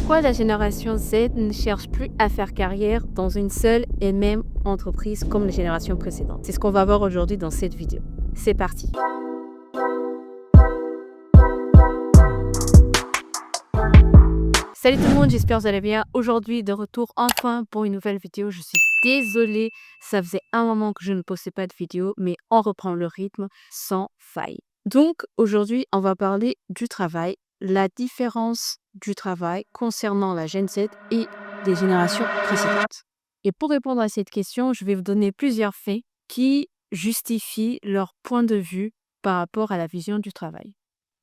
Pourquoi la génération Z ne cherche plus à faire carrière dans une seule et même entreprise comme les générations précédentes? C'est ce qu'on va voir aujourd'hui dans cette vidéo. C'est parti! Salut tout le monde, j'espère que vous allez bien. Aujourd'hui, de retour enfin pour une nouvelle vidéo. Je suis désolée, ça faisait un moment que je ne postais pas de vidéo, mais on reprend le rythme sans faille. Donc aujourd'hui, on va parler du travail, la différence du travail concernant la Gen Z et les générations précédentes. Et pour répondre à cette question, je vais vous donner plusieurs faits qui justifient leur point de vue par rapport à la vision du travail.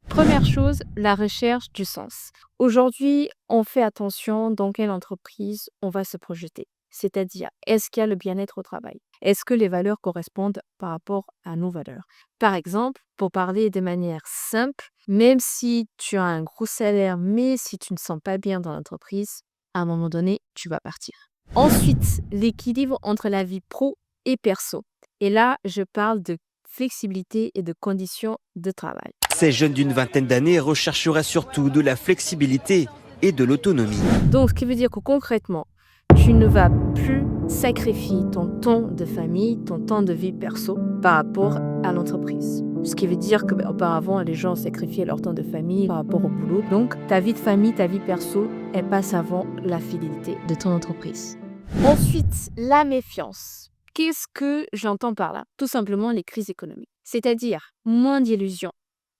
Première chose, la recherche du sens. Aujourd'hui, on fait attention dans quelle entreprise on va se projeter. C'est-à-dire, est-ce qu'il y a le bien-être au travail? Est-ce que les valeurs correspondent par rapport à nos valeurs? Par exemple, pour parler de manière simple, même si tu as un gros salaire, mais si tu ne te sens pas bien dans l'entreprise, à un moment donné, tu vas partir. Ensuite, l'équilibre entre la vie pro et perso. Et là, je parle de flexibilité et de conditions de travail. Ces jeunes d'une vingtaine d'années rechercheraient surtout de la flexibilité et de l'autonomie. Donc, ce qui veut dire que concrètement, tu ne vas plus sacrifier ton temps de famille, ton temps de vie perso par rapport à l'entreprise. Ce qui veut dire qu'auparavant, les gens sacrifiaient leur temps de famille par rapport au boulot. Donc, ta vie de famille, ta vie perso, elle passe avant la fidélité de ton entreprise. Ensuite, la méfiance. Qu'est-ce que j'entends par là? Tout simplement les crises économiques. C'est-à-dire moins d'illusions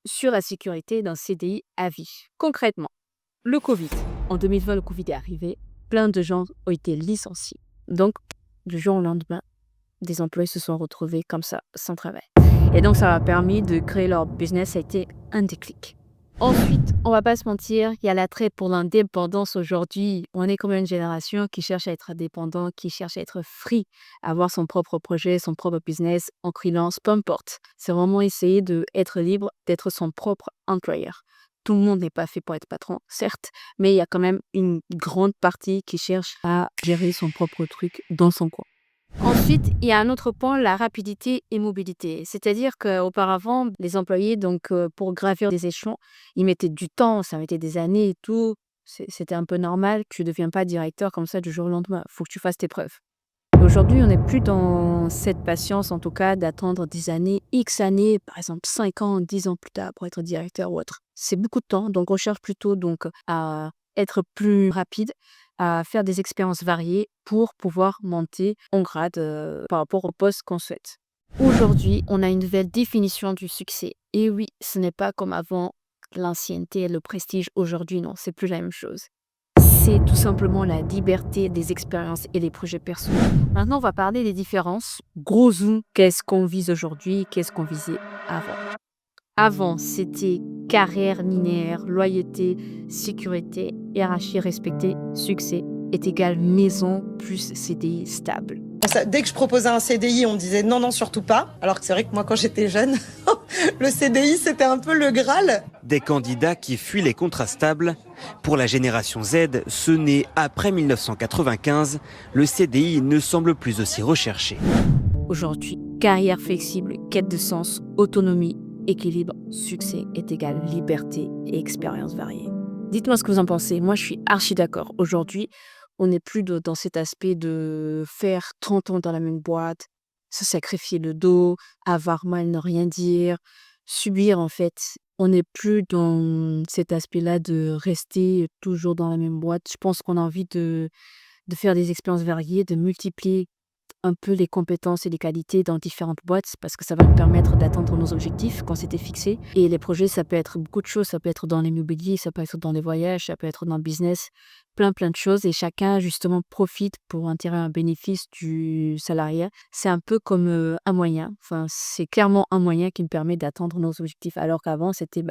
sur la sécurité d'un CDI à vie. Concrètement, le Covid. En 2020, le Covid est arrivé. Plein de gens ont été licenciés. Donc, du jour au lendemain, des employés se sont retrouvés comme ça, sans travail. Et donc, ça a permis de créer leur business. Ça a été un déclic. Ensuite, on va pas se mentir, il y a l'attrait pour l'indépendance aujourd'hui. On est comme une génération qui cherche à être indépendant, qui cherche à être free, à avoir son propre projet, son propre business, en freelance, peu importe. C'est vraiment essayer d'être libre, d'être son propre employeur. Tout le monde n'est pas fait pour être patron, certes, mais il y a quand même une grande partie qui cherche à gérer son propre truc dans son coin. Ensuite, il y a un autre point, la rapidité et mobilité. C'est-à-dire qu'auparavant, les employés, pour gravir des échelons, ils mettaient du temps, ça mettait des années et tout. C'était un peu normal. Tu ne deviens pas directeur comme ça du jour au lendemain. Il faut que tu fasses tes preuves. Et aujourd'hui, on n'est plus dans cette patience, en tout cas, d'attendre des années, X années, par exemple 5 ans, 10 ans plus tard pour être directeur ou autre. C'est beaucoup de temps, donc on cherche plutôt à être plus rapide, à faire des expériences variées pour pouvoir monter en grade par rapport au poste qu'on souhaite. Aujourd'hui, on a une nouvelle définition du succès. Et oui, ce n'est pas comme avant, l'ancienneté et le prestige. Aujourd'hui, non, c'est plus la même chose. C'est tout simplement la liberté des expériences et des projets personnels. Maintenant, on va parler des différences. Gros zoom, qu'est-ce qu'on vise aujourd'hui, qu'est-ce qu'on visait avant. Avant, c'était carrière linéaire, loyauté, sécurité, hiérarchie respectée, succès est égal maison plus CDI stable. Dès que je proposais un CDI, on me disait non, non, surtout pas. Alors que c'est vrai que moi, quand j'étais jeune, le CDI, c'était un peu le Graal. Des candidats qui fuient les contrats stables. Pour la génération Z, ce n'est après 1995, le CDI ne semble plus aussi recherché. Aujourd'hui, carrière flexible, quête de sens, autonomie, équilibre, succès est égal liberté et expérience variée. Dites-moi ce que vous en pensez. Moi, je suis archi d'accord. Aujourd'hui, on n'est plus dans cet aspect de faire 30 ans dans la même boîte, se sacrifier le dos, avoir mal, ne rien dire, subir en fait. On n'est plus dans cet aspect-là de rester toujours dans la même boîte. Je pense qu'on a envie de faire des expériences variées, de multiplier un peu les compétences et les qualités dans différentes boîtes parce que ça va nous permettre d'atteindre nos objectifs qu'on s'était fixés. Et les projets, ça peut être beaucoup de choses. Ça peut être dans l'immobilier, ça peut être dans les voyages, ça peut être dans le business, plein de choses. Et chacun, justement, profite pour en tirer un bénéfice du salariat. C'est un peu comme un moyen. Enfin, c'est clairement un moyen qui me permet d'atteindre nos objectifs. Alors qu'avant, c'était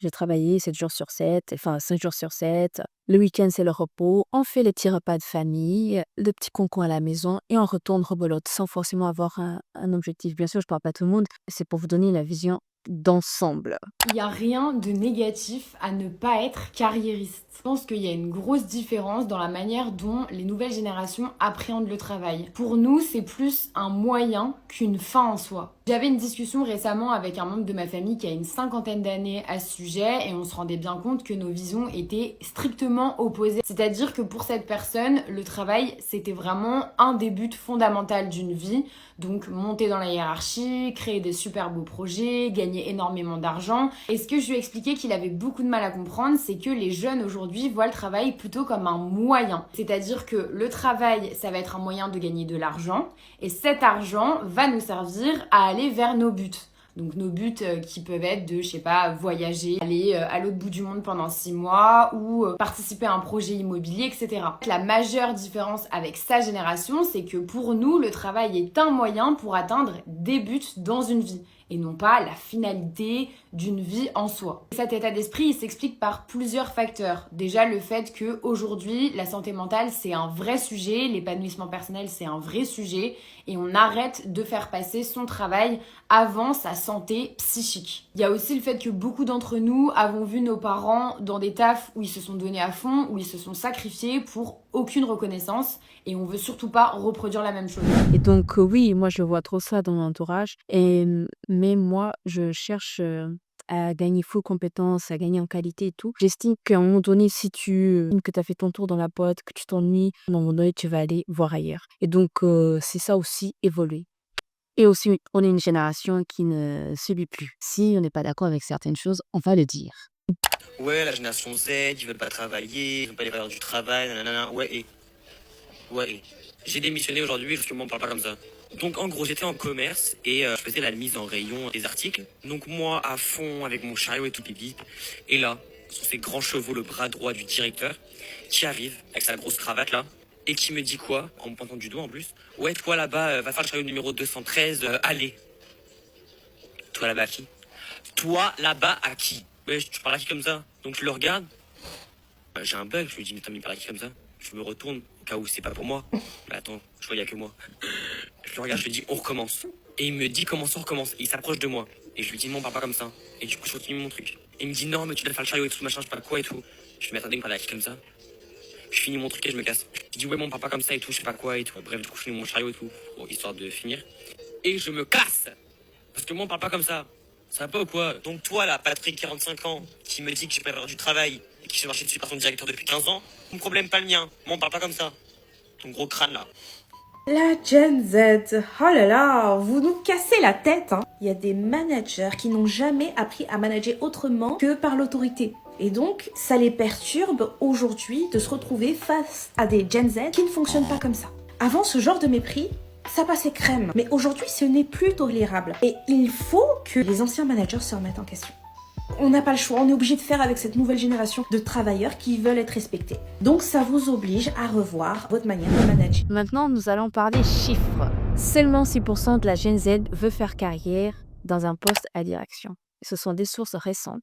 j'ai travaillé 7 jours sur 7, enfin 5 jours sur 7. Le week-end, c'est le repos. On fait les petits repas de famille, le petit concon à la maison et on retourne rebelote sans forcément avoir un objectif. Bien sûr, je ne parle pas à tout le monde. C'est pour vous donner la vision d'ensemble. Il n'y a rien de négatif à ne pas être carriériste. Je pense qu'il y a une grosse différence dans la manière dont les nouvelles générations appréhendent le travail. Pour nous, c'est plus un moyen qu'une fin en soi. J'avais une discussion récemment avec un membre de ma famille qui a une 50aine d'années à ce sujet et on se rendait bien compte que nos visions étaient strictement opposées. C'est-à-dire que pour cette personne, le travail, c'était vraiment un des buts fondamentaux d'une vie. Donc monter dans la hiérarchie, créer des super beaux projets, gagner énormément d'argent. Et ce que je lui ai expliqué qu'il avait beaucoup de mal à comprendre, c'est que les jeunes aujourd'hui voient le travail plutôt comme un moyen. C'est-à-dire que le travail, ça va être un moyen de gagner de l'argent et cet argent va nous servir à aller vers nos buts. Donc nos buts qui peuvent être de, je sais pas, voyager, aller à l'autre bout du monde pendant 6 mois ou participer à un projet immobilier, etc. La majeure différence avec sa génération, c'est que pour nous, le travail est un moyen pour atteindre des buts dans une vie et non pas la finalité d'une vie en soi. Cet état d'esprit, il s'explique par plusieurs facteurs. Déjà, le fait qu'aujourd'hui, la santé mentale, c'est un vrai sujet, l'épanouissement personnel, c'est un vrai sujet, et on arrête de faire passer son travail avant sa santé psychique. Il y a aussi le fait que beaucoup d'entre nous avons vu nos parents dans des tafs où ils se sont donnés à fond, où ils se sont sacrifiés pour aucune reconnaissance, et on veut surtout pas reproduire la même chose. Et donc, oui, moi, je vois trop ça dans mon entourage. Mais moi, je cherche à gagner full compétences, à gagner en qualité et tout. J'estime qu'à un moment donné, si que tu as fait ton tour dans la boîte, que tu t'ennuies, à un moment donné, tu vas aller voir ailleurs. Et donc, c'est ça aussi, évoluer. Et aussi, on est une génération qui ne subit plus. Si on n'est pas d'accord avec certaines choses, on va le dire. Ouais, la génération Z, ils veulent pas travailler, ils veulent pas les valeurs du travail, nanana. Ouais. J'ai démissionné aujourd'hui parce que moi on parle pas comme ça. Donc en gros j'étais en commerce et je faisais la mise en rayon des articles. Donc moi à fond avec mon chariot et tout pipi. Et là, sont ces grands chevaux, le bras droit du directeur, qui arrive avec sa grosse cravate là. Et qui me dit quoi, en me pointant du doigt en plus. Ouais, toi là-bas, va faire le chariot numéro 213, allez. Toi là-bas à qui? Toi là-bas à qui? Ouais, tu parles à qui comme ça? Donc je le regarde. J'ai un bug, je lui dis mais t'as mis par qui comme ça? Je me retourne, au cas où c'est pas pour moi. Mais attends, je vois, il y a que moi. Je le regarde, je lui dis on recommence. Et il me dit comment ça on recommence. Et il s'approche de moi. Et je lui dis non, on parle pas comme ça. Et du coup, je continue mon truc. Et il me dit non, mais tu dois faire le chariot et tout, machin, je sais pas quoi et tout. Je lui dis mais attendez, me parle à qui comme ça? Je finis mon truc et je me casse. Je dis ouais, bon, on parle pas comme ça et tout, je sais pas quoi et tout. Bref, du coup, je finis mon chariot et tout. Bon, histoire de finir. Et je me casse! Parce que moi, on parle pas comme ça. Ça va pas ou quoi? Donc toi là, Patrick, 45 ans, qui me dit que je peux avoir du travail et qui se fait marcher dessus par son directeur depuis 15 ans, mon problème pas le mien. Moi on parle pas comme ça. Ton gros crâne là. La Gen Z, oh là là, vous nous cassez la tête, hein. Il y a des managers qui n'ont jamais appris à manager autrement que par l'autorité. Et donc, ça les perturbe aujourd'hui de se retrouver face à des Gen Z qui ne fonctionnent pas comme ça. Avant, ce genre de mépris, ça passait crème. Mais aujourd'hui, ce n'est plus tolérable. Et il faut que les anciens managers se remettent en question. On n'a pas le choix, on est obligé de faire avec cette nouvelle génération de travailleurs qui veulent être respectés. Donc ça vous oblige à revoir votre manière de manager. Maintenant, nous allons parler chiffres. Seulement 6% de la Gen Z veut faire carrière dans un poste à direction. Ce sont des sources récentes.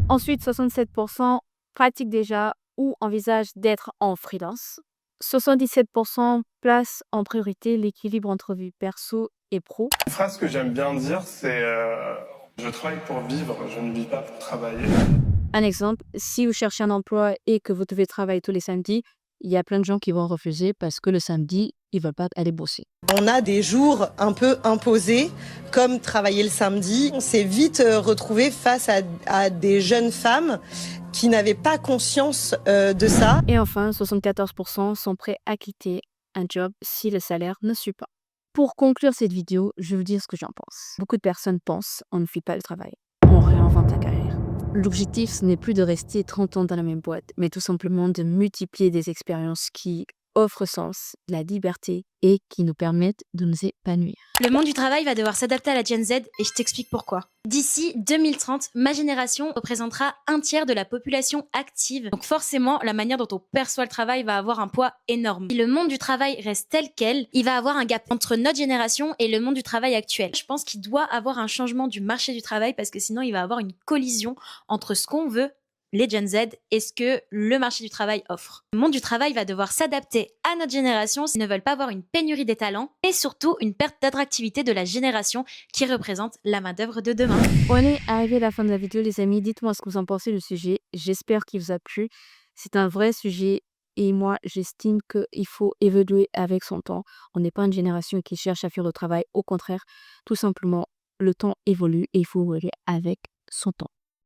Ensuite, 67% pratiquent déjà ou envisagent d'être en freelance. 77% placent en priorité l'équilibre entre vie perso et pro. Une phrase que j'aime bien dire, c'est je travaille pour vivre, je ne vis pas pour travailler. Un exemple, si vous cherchez un emploi et que vous devez travailler tous les samedis, il y a plein de gens qui vont refuser parce que le samedi, ils ne veulent pas aller bosser. On a des jours un peu imposés, comme travailler le samedi. On s'est vite retrouvé face à des jeunes femmes qui n'avaient pas conscience de ça. Et enfin, 74% sont prêts à quitter un job si le salaire ne suit pas. Pour conclure cette vidéo, je vais vous dire ce que j'en pense. Beaucoup de personnes pensent on ne fuit pas le travail, on réinvente la carrière. L'objectif, ce n'est plus de rester 30 ans dans la même boîte, mais tout simplement de multiplier des expériences qui offrent sens, de la liberté et qui nous permettent de nous épanouir. Le monde du travail va devoir s'adapter à la Gen Z et je t'explique pourquoi. D'ici 2030, ma génération représentera un tiers de la population active. Donc forcément, la manière dont on perçoit le travail va avoir un poids énorme. Si le monde du travail reste tel quel, il va avoir un gap entre notre génération et le monde du travail actuel. Je pense qu'il doit avoir un changement du marché du travail parce que sinon il va avoir une collision entre ce qu'on veut, les Gen Z, et ce que le marché du travail offre. Le monde du travail va devoir s'adapter à notre génération s'ils ne veulent pas avoir une pénurie des talents et surtout une perte d'attractivité de la génération qui représente la main-d'œuvre de demain. On est arrivé à la fin de la vidéo, les amis. Dites-moi ce que vous en pensez du sujet. J'espère qu'il vous a plu. C'est un vrai sujet et moi, j'estime qu'il faut évoluer avec son temps. On n'est pas une génération qui cherche à faire le travail. Au contraire, tout simplement, le temps évolue et il faut évoluer avec son temps.